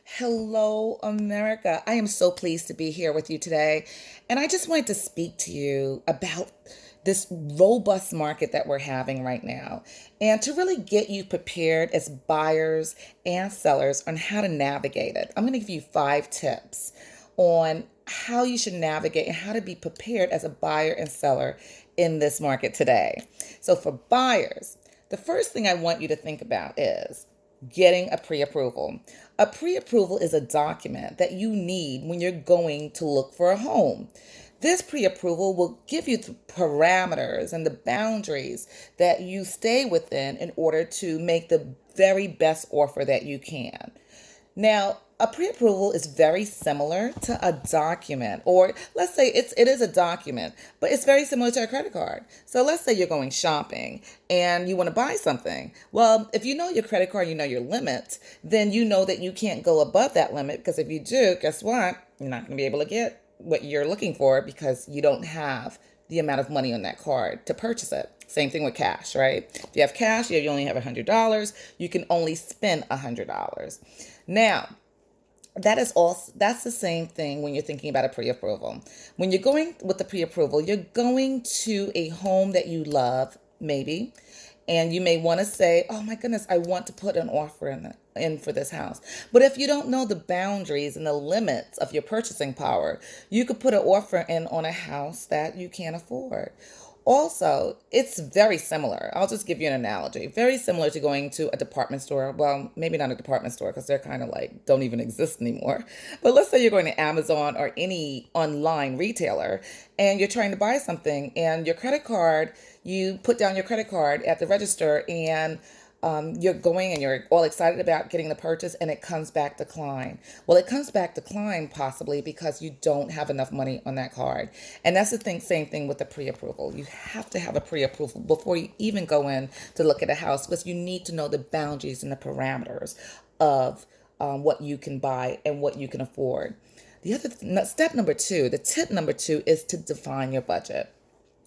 Hello, America. I am so pleased to be here with you today. And I just wanted to speak to you about this robust market that we're having right now and to really get you prepared as buyers and sellers on how to navigate it. I'm going to give you 5 tips on how you should navigate and how to be prepared as a buyer and seller in this market today. So, for buyers, the first thing I want you to think about is getting a pre approval. A pre approval is a document that you need when you're going to look for a home. This pre approval will give you the parameters and the boundaries that you stay within in order to make the very best offer that you can. Now, a pre-approval is very similar to a document, or let's say it is a document, but it's very similar to a credit card. So let's say you're going shopping and you want to buy something. Well, if you know your credit card, you know your limit, then you know that you can't go above that limit because if you do, guess what? You're not going to be able to get what you're looking for because you don't have the amount of money on that card to purchase it. Same thing with cash, right? If you have cash, you only have $100, you can only spend $100. Now, that's the same thing when you're thinking about a pre-approval. When you're going with the pre-approval, you're going to a home that you love, maybe, and you may want to say, "Oh my goodness, I want to put an offer in for this house." But if you don't know the boundaries and the limits of your purchasing power, you could put an offer in on a house that you can't afford. Also, it's very similar. I'll just give you an analogy. Very similar to going to a department store. Well, maybe not a department store because they're kind of like don't even exist anymore. But let's say you're going to Amazon or any online retailer and you're trying to buy something and your credit card, you put down your credit card at the register and you're going and you're all excited about getting the purchase and it comes back declined. Well, it comes back declined possibly because you don't have enough money on that card. And that's the thing, same thing with the pre-approval. You have to have a pre-approval before you even go in to look at a house because you need to know the boundaries and the parameters of what you can buy and what you can afford. Step number two, the tip number two is to define your budget.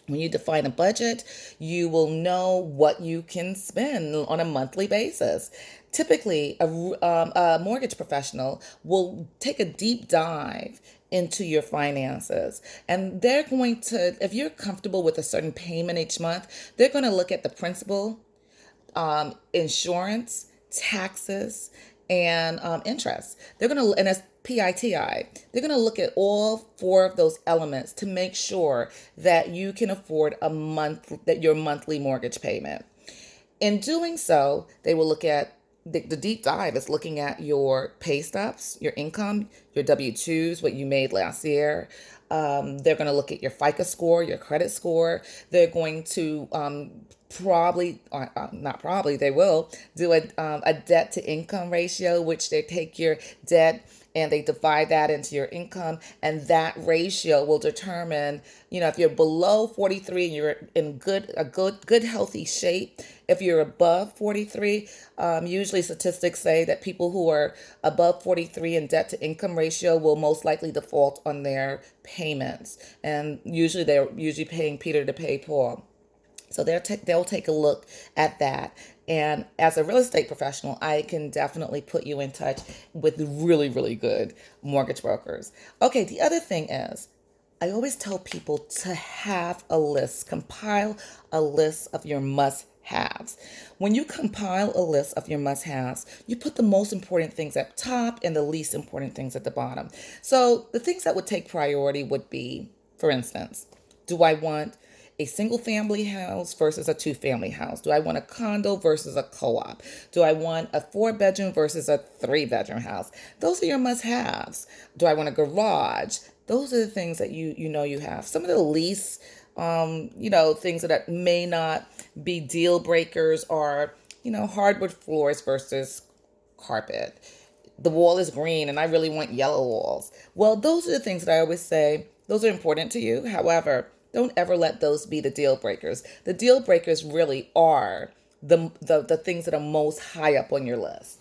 When you define a budget, you will know what you can spend on a monthly basis. Typically, a mortgage professional will take a deep dive into your finances. And they're going to, if you're comfortable with a certain payment each month, they're going to look at the principal, insurance, taxes, and interest. They're going to, and as PITI, they're going to look at all 4 of those elements to make sure that you can afford that your monthly mortgage payment. In doing so, they will look at the deep dive is looking at your pay stubs, your income, your W-2s, what you made last year. They're going to look at your FICO score, your credit score. They're going to probably, or not probably, they will do a debt to income ratio, which they take your debt and they divide that into your income, and that ratio will determine, if you're below 43 and you're in good healthy shape. If you're above 43, usually statistics say that people who are above 43 in debt to income ratio will most likely default on their payments, and usually they're usually paying Peter to pay Paul. So they'll take a look at that. And as a real estate professional, I can definitely put you in touch with really, really good mortgage brokers. Okay, the other thing is, I always tell people to have a list, compile a list of your must haves. When you compile a list of your must haves, you put the most important things at top and the least important things at the bottom. So the things that would take priority would be, for instance, do I want a single family house versus a two-family house? Do I want a condo versus a co-op? Do I want a 4-bedroom versus a 3-bedroom house? Those are your must-haves. Do I want a garage? Those are the things that you know you have. Some of the least, things that may not be deal breakers are, hardwood floors versus carpet. The wall is green and I really want yellow walls. Well, those are the things that I always say, those are important to you. However, don't ever let those be the deal breakers. The deal breakers really are the things that are most high up on your list.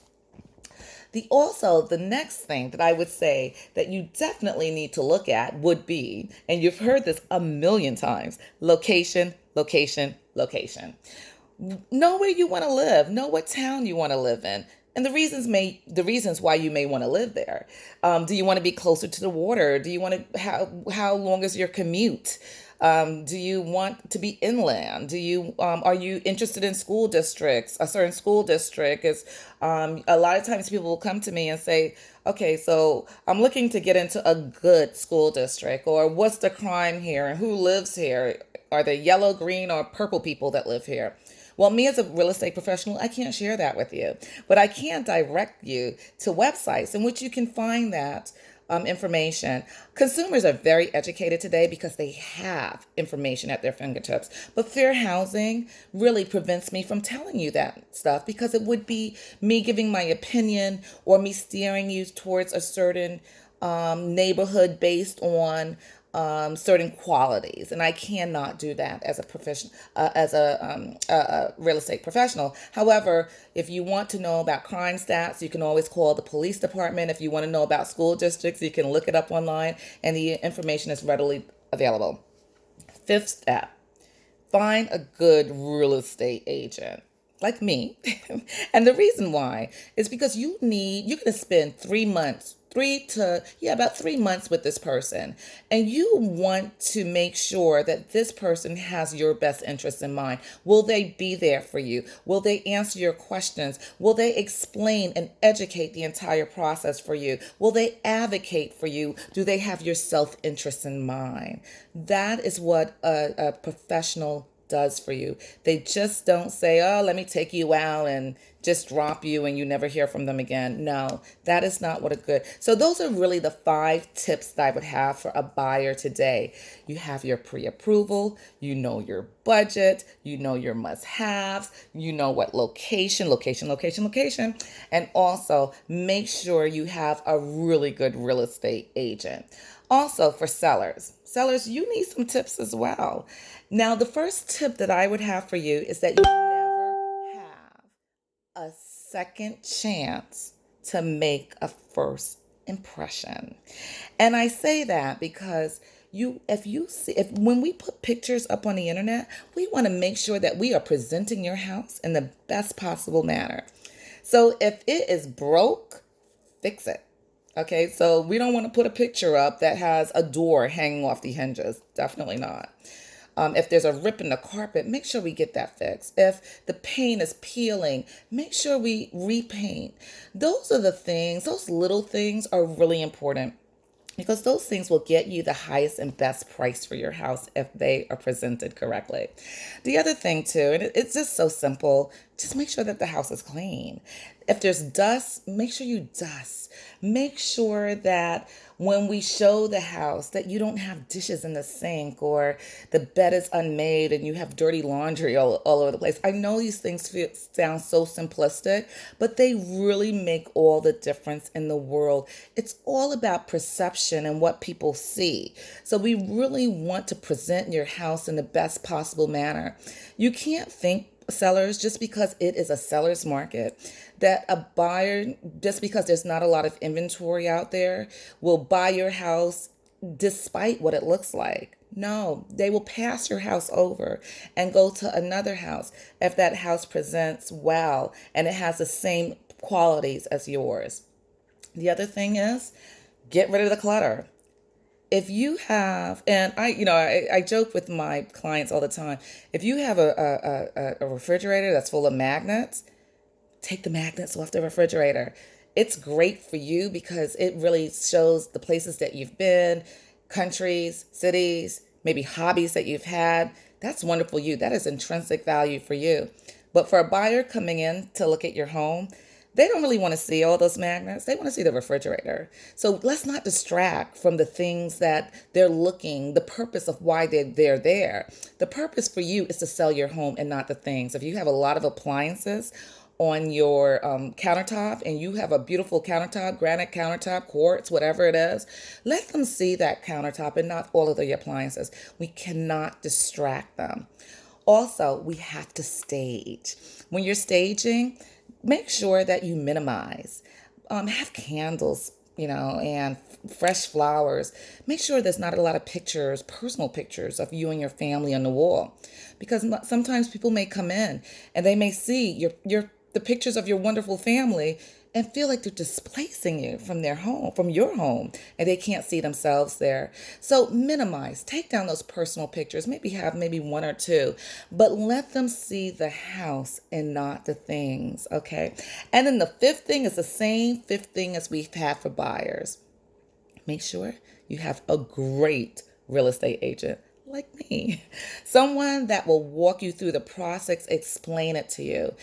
The next thing that I would say that you definitely need to look at would be, and you've heard this a million times, location, location, location. Know where you want to live. Know what town you want to live in. and the reasons why you may want to live there. Do you want to be closer to the water? Do you want to how long is your commute? Do you want to be inland? Do you are you interested in school districts? A certain school district is a lot of times people will come to me and say, okay, so I'm looking to get into a good school district, or what's the crime here and who lives here? Are they yellow, green, or purple people that live here? Well, me as a real estate professional, I can't share that with you, but I can direct you to websites in which you can find that information. Consumers are very educated today because they have information at their fingertips. But fair housing really prevents me from telling you that stuff because it would be me giving my opinion or me steering you towards a certain neighborhood based on certain qualities, and I cannot do that as a profession, a real estate professional. However, if you want to know about crime stats, you can always call the police department. If you want to know about school districts, you can look it up online, and the information is readily available. Fifth step: find a good real estate agent like me. And the reason why is because you're going to spend 3 months, about 3 months with this person. And you want to make sure that this person has your best interest in mind. Will they be there for you? Will they answer your questions? Will they explain and educate the entire process for you? Will they advocate for you? Do they have your self interest in mind? That is what a professional does for you. They just don't say, oh, let me take you out and just drop you and you never hear from them again. No, that is not what a good. So those are really the 5 tips that I would have for a buyer today. You have your pre-approval, you know your budget, you know your must-haves, you know what location, and also make sure you have a really good real estate agent. Also for sellers, you need some tips as well. Now, the first tip that I would have for you is that you never have a second chance to make a first impression. And I say that because if when we put pictures up on the internet, we want to make sure that we are presenting your house in the best possible manner. So if it is broke, fix it. Okay, so we don't want to put a picture up that has a door hanging off the hinges. Definitely not. If there's a rip in the carpet, make sure we get that fixed. If the paint is peeling, make sure we repaint. Those are the things, those little things are really important because those things will get you the highest and best price for your house if they are presented correctly. The other thing too, and it's just so simple, just make sure that the house is clean. If there's dust, make sure you dust. Make sure that when we show the house that you don't have dishes in the sink or the bed is unmade and you have dirty laundry all over the place. I know these things sound so simplistic, but they really make all the difference in the world. It's all about perception and what people see. So we really want to present your house in the best possible manner. You can't think, sellers, just because it is a seller's market, that a buyer, just because there's not a lot of inventory out there, will buy your house despite what it looks like. No, they will pass your house over and go to another house if that house presents well and it has the same qualities as yours. The other thing is, get rid of the clutter. If you have, and I joke with my clients all the time, if you have a refrigerator that's full of magnets, take the magnets off the refrigerator. It's great for you because it really shows the places that you've been, countries, cities, maybe hobbies that you've had. That's wonderful you. That is intrinsic value for you. But for a buyer coming in to look at your home, they don't really want to see all those magnets. They want to see the refrigerator. So let's not distract from the things that they're looking, the purpose of why they're there. The purpose for you is to sell your home and not the things. If you have a lot of appliances on your countertop and you have a beautiful countertop, granite countertop, quartz, whatever it is, let them see that countertop and not all of the appliances. We cannot distract them. Also, we have to stage. When you're staging, make sure that you minimize. Have candles, and fresh flowers. Make sure there's not a lot of pictures, personal pictures of you and your family on the wall, because sometimes people may come in and they may see the pictures of your wonderful family and feel like they're displacing you from their home, from your home, and they can't see themselves there. So minimize, take down those personal pictures, maybe have maybe one or two, but let them see the house and not the things, okay? And then the fifth thing is the same fifth thing as we've had for buyers. Make sure you have a great real estate agent like me, someone that will walk you through the process, explain it to you.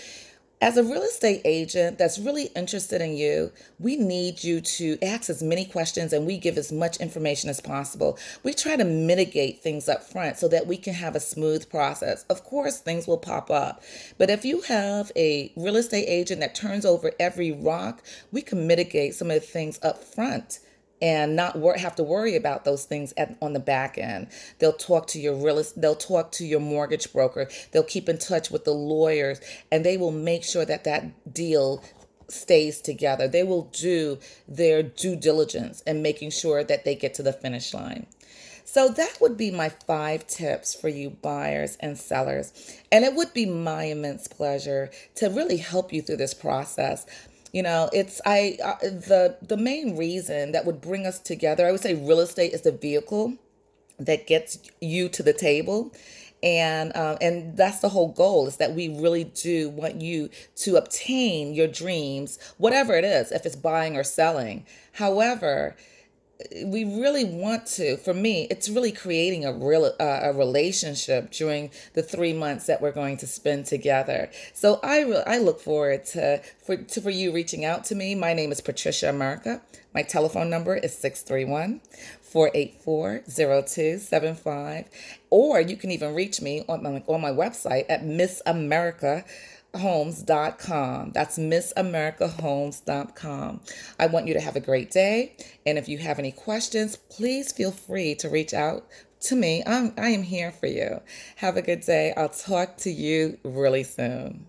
As a real estate agent that's really interested in you, we need you to ask as many questions and we give as much information as possible. We try to mitigate things up front so that we can have a smooth process. Of course, things will pop up, but if you have a real estate agent that turns over every rock, we can mitigate some of the things up front and not have to worry about those things on the back end. They'll talk to your mortgage broker. They'll keep in touch with the lawyers, and they will make sure that that deal stays together. They will do their due diligence and making sure that they get to the finish line. So that would be my 5 tips for you buyers and sellers. And it would be my immense pleasure to really help you through this process. It's the main reason that would bring us together. I would say real estate is the vehicle that gets you to the table, and that's the whole goal, is that we really do want you to obtain your dreams, whatever it is, if it's buying or selling. However, we really want to, for me, it's really creating a relationship during the 3 months that we're going to spend together. So I look forward for you reaching out to me. My name is Patricia America. My telephone number is 631-484-0275, or you can even reach me on my website at missamericahomes.com. That's missamericahomes.com. I want you to have a great day. And if you have any questions, please feel free to reach out to me. I am here for you. Have a good day. I'll talk to you really soon.